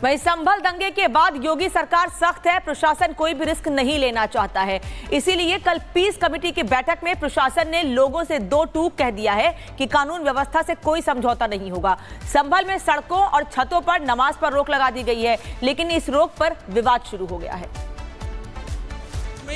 वहीं संभल दंगे के बाद योगी सरकार सख्त है, प्रशासन कोई भी रिस्क नहीं लेना चाहता है। इसीलिए कल पीस कमेटी की बैठक में प्रशासन ने लोगों से दो टूक कह दिया है कि कानून व्यवस्था से कोई समझौता नहीं होगा। संभल में सड़कों और छतों पर नमाज पर रोक लगा दी गई है, लेकिन इस रोक पर विवाद शुरू हो गया है।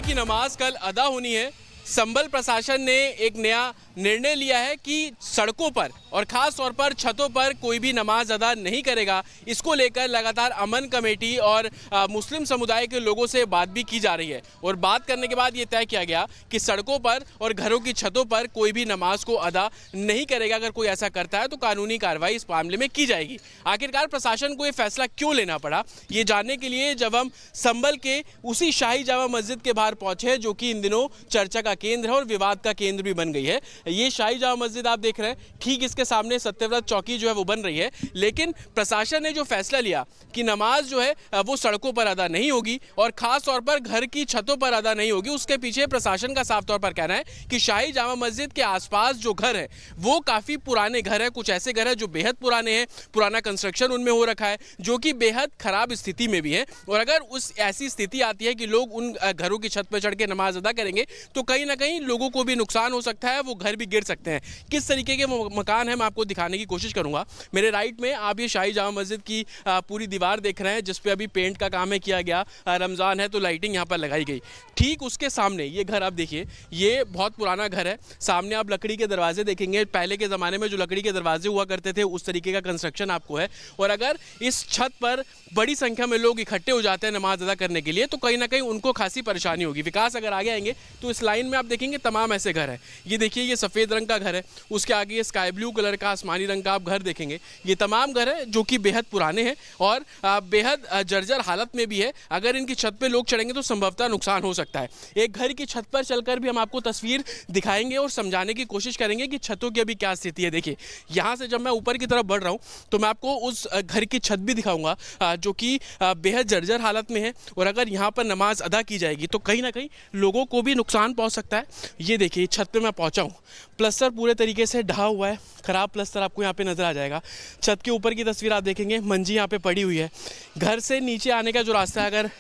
की नमाज कल अदा होनी है। संभल प्रशासन ने एक नया निर्णय लिया है कि सड़कों पर और खास तौर पर छतों पर कोई भी नमाज अदा नहीं करेगा। इसको लेकर लगातार अमन कमेटी और मुस्लिम समुदाय के लोगों से बात भी की जा रही है और बात करने के बाद ये तय किया गया कि सड़कों पर और घरों की छतों पर कोई भी नमाज को अदा नहीं करेगा। अगर कोई ऐसा करता है तो कानूनी कार्रवाई इस मामले में की जाएगी। आखिरकार प्रशासन को ये फैसला क्यों लेना पड़ा, ये जानने के लिए जब हम संभल के उसी शाही जामा मस्जिद के बाहर पहुंचे, जो कि इन दिनों चर्चा का केंद्र है और विवाद का केंद्र भी बन गई है। ये शाही जामा मस्जिद आप देख रहे हैं, ठीक इसके सामने सत्यव्रत चौकी जो है वो बन रही है। लेकिन प्रशासन ने जो फैसला लिया कि नमाज जो है वो सड़कों पर अदा नहीं होगी और खास तौर पर घर की छतों पर अदा नहीं होगी, उसके पीछे प्रशासन का साफ तौर पर कहना है कि शाही जामा मस्जिद के आसपास जो घर है वो काफी पुराने घर है। कुछ ऐसे घर है जो बेहद पुराने हैं, पुराना कंस्ट्रक्शन उनमें हो रखा है, जो कि बेहद खराब स्थिति में भी है। और अगर उस ऐसी स्थिति आती है कि लोग उन घरों की छत पर चढ़ के नमाज अदा करेंगे तो कहीं ना कहीं लोगों को भी नुकसान हो सकता है, वो घर भी गिर सकते हैं। किस तरीके के मकान है मैं आपको दिखाने की कोशिश करूंगा। मेरे राइट में आप ये शाही जामा मस्जिद की पूरी दीवार देख रहे हैं, जिस पे अभी पेंट का काम है किया गया। रमजान है तो लाइटिंग यहाँ पर लगाई गई। ठीक उसके सामने ये घर आप देखिए, ये बहुत पुराना घर है। सामने आप लकड़ी के दरवाजे देखेंगे, पहले के ज़माने में जो लकड़ी के दरवाजे हुआ करते थे उस तरीके का कंस्ट्रक्शन आपको है। और अगर इस छत पर बड़ी संख्या में लोग इकट्ठे हो जाते हैं नमाज अदा करने के लिए तो कहीं ना कहीं उनको खासी परेशानी होगी। विकास अगर आगे आएंगे तो इस लाइन में आप देखेंगे तमाम ऐसे घर हैं। ये देखिए, ये सफ़ेद रंग का घर है, उसके आगे ये स्काई ब्लू कलर का आसमानी रंग का आप घर देखेंगे। ये तमाम घर है जो कि बेहद पुराने हैं और बेहद जर्जर हालत में भी है। अगर इनकी छत पे लोग चढ़ेंगे तो संभवतः नुकसान हो सकता है। एक घर की छत पर चलकर भी हम आपको तस्वीर दिखाएंगे और समझाने की कोशिश करेंगे कि छतों की अभी क्या स्थिति है। देखिए, यहाँ से जब मैं ऊपर की तरफ बढ़ रहा हूँ तो मैं आपको उस घर की छत भी दिखाऊंगा जो कि बेहद जर्जर हालत में है। और अगर यहाँ पर नमाज अदा की जाएगी तो कहीं ना कहीं लोगों को भी नुकसान पहुँच सकता है। ये देखिए, छत पे मैं पहुँचा हूँ, प्लस्तर पूरे तरीके से ढहा हुआ है, खराब प्लस्तर आपको यहाँ पे नजर आ जाएगा। छत के ऊपर की तस्वीर आप देखेंगे, मंजी यहाँ पे पड़ी हुई है। घर से नीचे आने का जो रास्ता है, अगर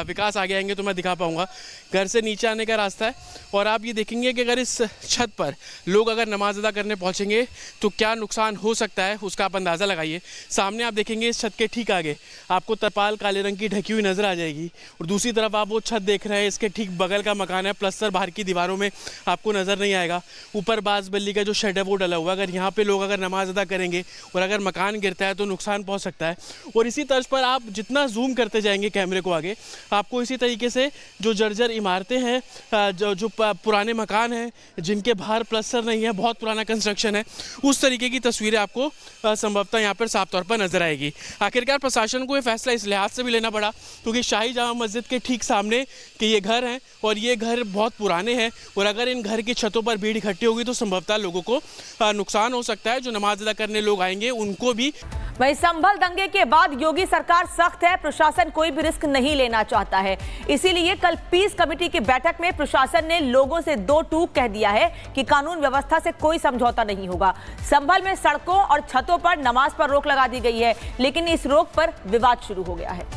विकास आगे आएंगे तो मैं दिखा पाऊंगा, घर से नीचे आने का रास्ता है। और आप ये देखेंगे कि अगर इस छत पर लोग अगर नमाज अदा करने पहुंचेंगे तो क्या नुकसान हो सकता है, उसका आप अंदाज़ा लगाइए। सामने आप देखेंगे इस छत के ठीक आगे आपको तरपाल काले रंग की ढकी हुई नज़र आ जाएगी और दूसरी तरफ आप वो छत देख रहे हैं, इसके ठीक बगल का मकान है। प्लस्तर बाहर की दीवारों में आपको नज़र नहीं आएगा। ऊपर बाज बल्ली का जो शेड है वो डला हुआ है। अगर यहाँ पर लोग अगर नमाज अदा करेंगे और अगर मकान गिरता है तो नुकसान पहुँच सकता है। और इसी तर्ज पर आप जितना जूम करते जाएंगे कैमरे को आगे, आपको इसी तरीके से जो जर्जर इमारतें हैं, जो पुराने मकान हैं जिनके बाहर प्लस्तर नहीं है, बहुत पुराना कंस्ट्रक्शन है, उस तरीके की तस्वीरें आपको संभवतः यहाँ पर साफ तौर पर नजर आएगी। आखिरकार प्रशासन को ये फैसला इस लिहाज से भी लेना पड़ा क्योंकि शाही जामा मस्जिद के ठीक सामने के ये घर हैं और ये घर बहुत पुराने हैं और अगर इन घर की छतों पर भीड़ इकट्ठी होगी तो संभवतः लोगों को नुकसान हो सकता है। जो नमाज अदा करने लोग आएंगे उनको भी। वहीं संभल दंगे के बाद योगी सरकार सख्त है, प्रशासन कोई भी रिस्क नहीं लेना चाहता है। इसीलिए कल पीस कमेटी की बैठक में प्रशासन ने लोगों से दो टूक कह दिया है कि कानून व्यवस्था से कोई समझौता नहीं होगा। संभल में सड़कों और छतों पर नमाज पर रोक लगा दी गई है, लेकिन इस रोक पर विवाद शुरू हो गया है।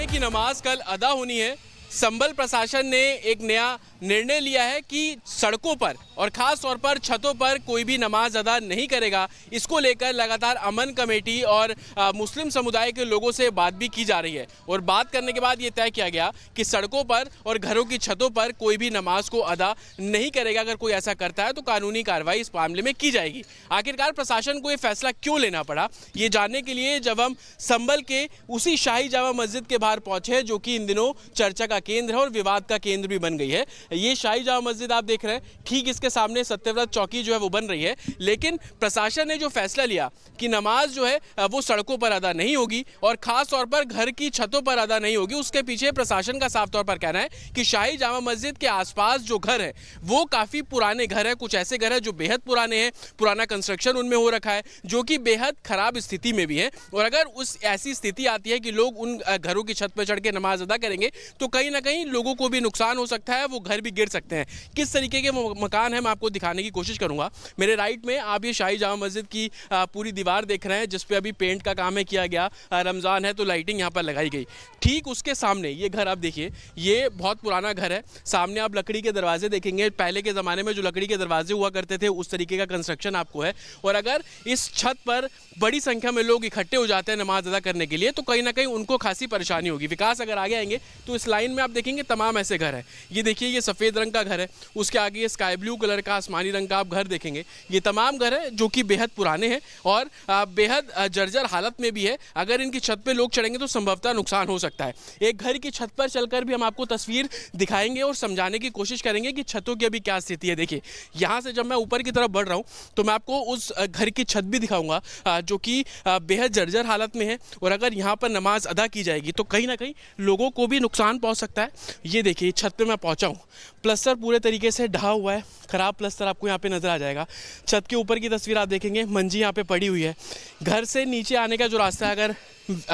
की नमाज कल अदा होनी है। संभल प्रशासन ने एक नया निर्णय लिया है कि सड़कों पर और खास तौर पर छतों पर कोई भी नमाज अदा नहीं करेगा। इसको लेकर लगातार अमन कमेटी और मुस्लिम समुदाय के लोगों से बात भी की जा रही है और बात करने के बाद ये तय किया गया कि सड़कों पर और घरों की छतों पर कोई भी नमाज को अदा नहीं करेगा। अगर कोई ऐसा करता है तो कानूनी कार्रवाई इस मामले में की जाएगी। आखिरकार प्रशासन को ये फैसला क्यों लेना पड़ा, ये जानने के लिए जब हम संभल के उसी शाही जामा मस्जिद के बाहर पहुंचे, जो कि इन दिनों चर्चा का केंद्र है और विवाद का केंद्र भी बन गई है। ये शाही जामा मस्जिद आप देख रहे हैं, ठीक इसके सामने सत्यव्रत चौकी जो है वो बन रही है। लेकिन प्रशासन ने जो फैसला लिया कि नमाज जो है वो सड़कों पर अदा नहीं होगी और खास तौर पर घर की छतों पर अदा नहीं होगी, उसके पीछे प्रशासन का साफ तौर पर कहना है कि शाही जामा मस्जिद के आसपास जो घर है वो काफी पुराने घर है। कुछ ऐसे घर है जो बेहद पुराने हैं, पुराना कंस्ट्रक्शन उनमें हो रखा है, जो कि बेहद खराब स्थिति में भी है। और अगर उस ऐसी स्थिति आती है कि लोग उन घरों की छत पर चढ़ के नमाज अदा करेंगे तो कहीं ना कहीं लोगों को भी नुकसान हो सकता है, वो घर भी गिर सकते हैं। किस तरीके के मकान है मैं आपको दिखाने की कोशिश करूंगा। मेरे राइट में आप ये शाही जामा मस्जिद की पूरी दीवार देख रहे हैं, जिस पे अभी पेंट का काम है किया गया। रमज़ान है तो लाइटिंग यहाँ पर लगाई गई। ठीक उसके सामने ये घर आप देखिए, ये बहुत पुराना घर है। सामने आप लकड़ी के दरवाजे देखेंगे, पहले के ज़माने में जो लकड़ी के दरवाजे हुआ करते थे उस तरीके का कंस्ट्रक्शन आपको है। और अगर इस छत पर बड़ी संख्या में लोग इकट्ठे हो जाते हैं नमाज अदा करने के लिए तो कहीं ना कहीं उनको खासी परेशानी होगी। विकास अगर आगे आएंगे तो इस लाइन में आप देखेंगे तमाम ऐसे घर हैं। ये देखिए, ये सफ़ेद रंग का घर है, उसके आगे ये स्काई ब्लू कलर का आसमानी रंग का आप घर देखेंगे। ये तमाम घर है जो कि बेहद पुराने हैं और बेहद जर्जर हालत में भी है। अगर इनकी छत पे लोग चढ़ेंगे तो संभवतः नुकसान हो सकता है। एक घर की छत पर चलकर भी हम आपको तस्वीर दिखाएंगे और समझाने की कोशिश करेंगे कि छतों की अभी क्या स्थिति है। देखिए, यहाँ से जब मैं ऊपर की तरफ बढ़ रहा हूँ तो मैं आपको उस घर की छत भी दिखाऊंगा जो कि बेहद जर्जर हालत में है। और अगर यहाँ पर नमाज अदा की जाएगी तो कहीं ना कहीं लोगों को भी नुकसान पहुँच सकता है। ये देखिए, छत पे मैं पहुँचा हूँ, प्लस्तर पूरे तरीके से ढहा हुआ है, ख़राब प्लस्तर आपको यहाँ पे नज़र आ जाएगा। छत के ऊपर की तस्वीर आप देखेंगे, मंजी यहाँ पे पड़ी हुई है। घर से नीचे आने का जो रास्ता है, अगर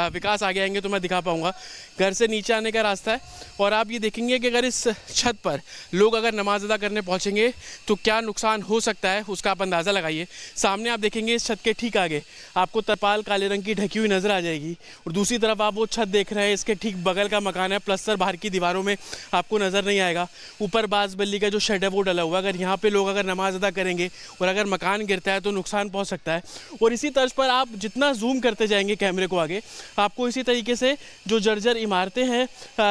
विकास आगे आएंगे तो मैं दिखा पाऊँगा, घर से नीचे आने का रास्ता है। और आप ये देखेंगे कि अगर इस छत पर लोग अगर नमाज अदा करने पहुँचेंगे तो क्या नुकसान हो सकता है, उसका आप अंदाज़ा लगाइए। सामने आप देखेंगे इस छत के ठीक आगे आपको तरपाल काले रंग की ढकी हुई नज़र आ जाएगी। और दूसरी तरफ आप वो छत देख रहे हैं, इसके ठीक बगल का मकान है, प्लस्तर बाहर की दीवारों में आपको नज़र नहीं आएगा। ऊपर बाज बल्ली का जो शेड है वो डला हुआ है। अगर यहाँ पे लोग अगर नमाज अदा करेंगे और अगर मकान गिरता है तो नुकसान पहुँच सकता है। और इसी तर्ज पर आप जितना जूम करते जाएंगे कैमरे को आगे, आपको इसी तरीके से जो जर्जर इमारतें हैं,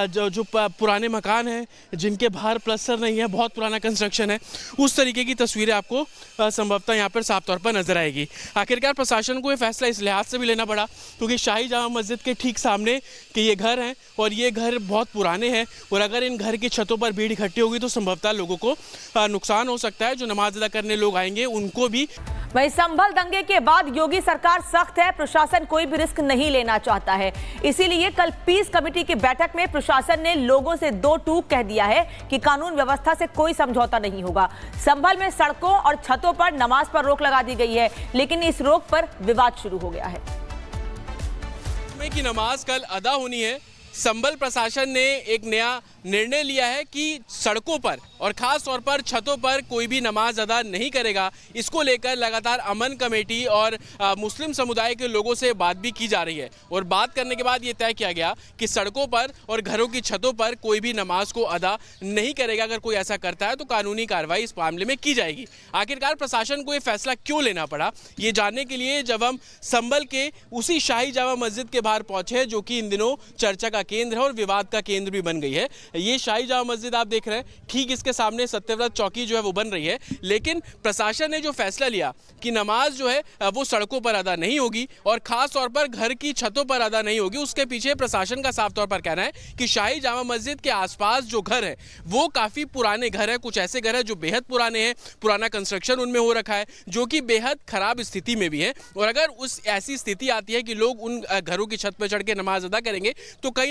जो पुराने मकान हैं जिनके बाहर प्लस्तर नहीं है, बहुत पुराना कंस्ट्रक्शन है, उस तरीके की तस्वीरें आपको संभवतः यहाँ पर साफ तौर पर नजर आएगी। आखिरकार प्रशासन को ये फैसला इस लिहाज से भी लेना पड़ा क्योंकि शाही जामा मस्जिद के ठीक सामने के ये घर हैं और ये घर बहुत पुराने हैं। और अगर इन घर की छतों पर भीड़ इकट्ठी होगी तो संभवतः लोगों को नुकसान हो सकता है। जो नमाज अदा करने लोग आएंगे उनको भी। वहीं संभल दंगे के बाद योगी सरकार सख्त है, प्रशासन कोई भी रिस्क नहीं लेना चाहता है। इसीलिए कल पीस कमेटी की बैठक में प्रशासन ने लोगों से दो टूक कह दिया है कि कानून व्यवस्था से कोई समझौता नहीं होगा। संभल में सड़कों और छतों पर नमाज पर रोक लगा दी गई है, लेकिन इस रोक पर विवाद शुरू हो गया है। की नमाज कल अदा होनी है। संभल प्रशासन ने एक नया निर्णय लिया है कि सड़कों पर और खास तौर पर छतों पर कोई भी नमाज अदा नहीं करेगा। इसको लेकर लगातार अमन कमेटी और मुस्लिम समुदाय के लोगों से बात भी की जा रही है। और बात करने के बाद ये तय किया गया कि सड़कों पर और घरों की छतों पर कोई भी नमाज को अदा नहीं करेगा। अगर कोई ऐसा करता है तो कानूनी कार्रवाई इस मामले में की जाएगी। आखिरकार प्रशासन को ये फैसला क्यों लेना पड़ा, ये जानने के लिए जब हम संभल के उसी शाही जामा मस्जिद के बाहर पहुंचे, जो कि इन दिनों चर्चा का केंद्र है और विवाद का केंद्र भी बन गई है। ये शाही जामा मस्जिद आप देख रहे हैं, ठीक इसके सामने सत्यव्रत चौकी जो है वो बन रही है। लेकिन प्रशासन ने जो फैसला लिया कि नमाज जो है वो सड़कों पर अदा नहीं होगी और खास तौर पर घर की छतों पर अदा नहीं होगी, उसके पीछे प्रशासन का साफ तौर पर कहना है कि शाही जामा मस्जिद के आसपास जो घर है वो काफी पुराने घर है। कुछ ऐसे घर है जो बेहद पुराने हैं, पुराना कंस्ट्रक्शन उनमें हो रखा है, जो कि बेहद खराब स्थिति में भी है। और अगर उस ऐसी स्थिति आती है कि लोग उन घरों की छत पर चढ़ के नमाज अदा करेंगे तो कहीं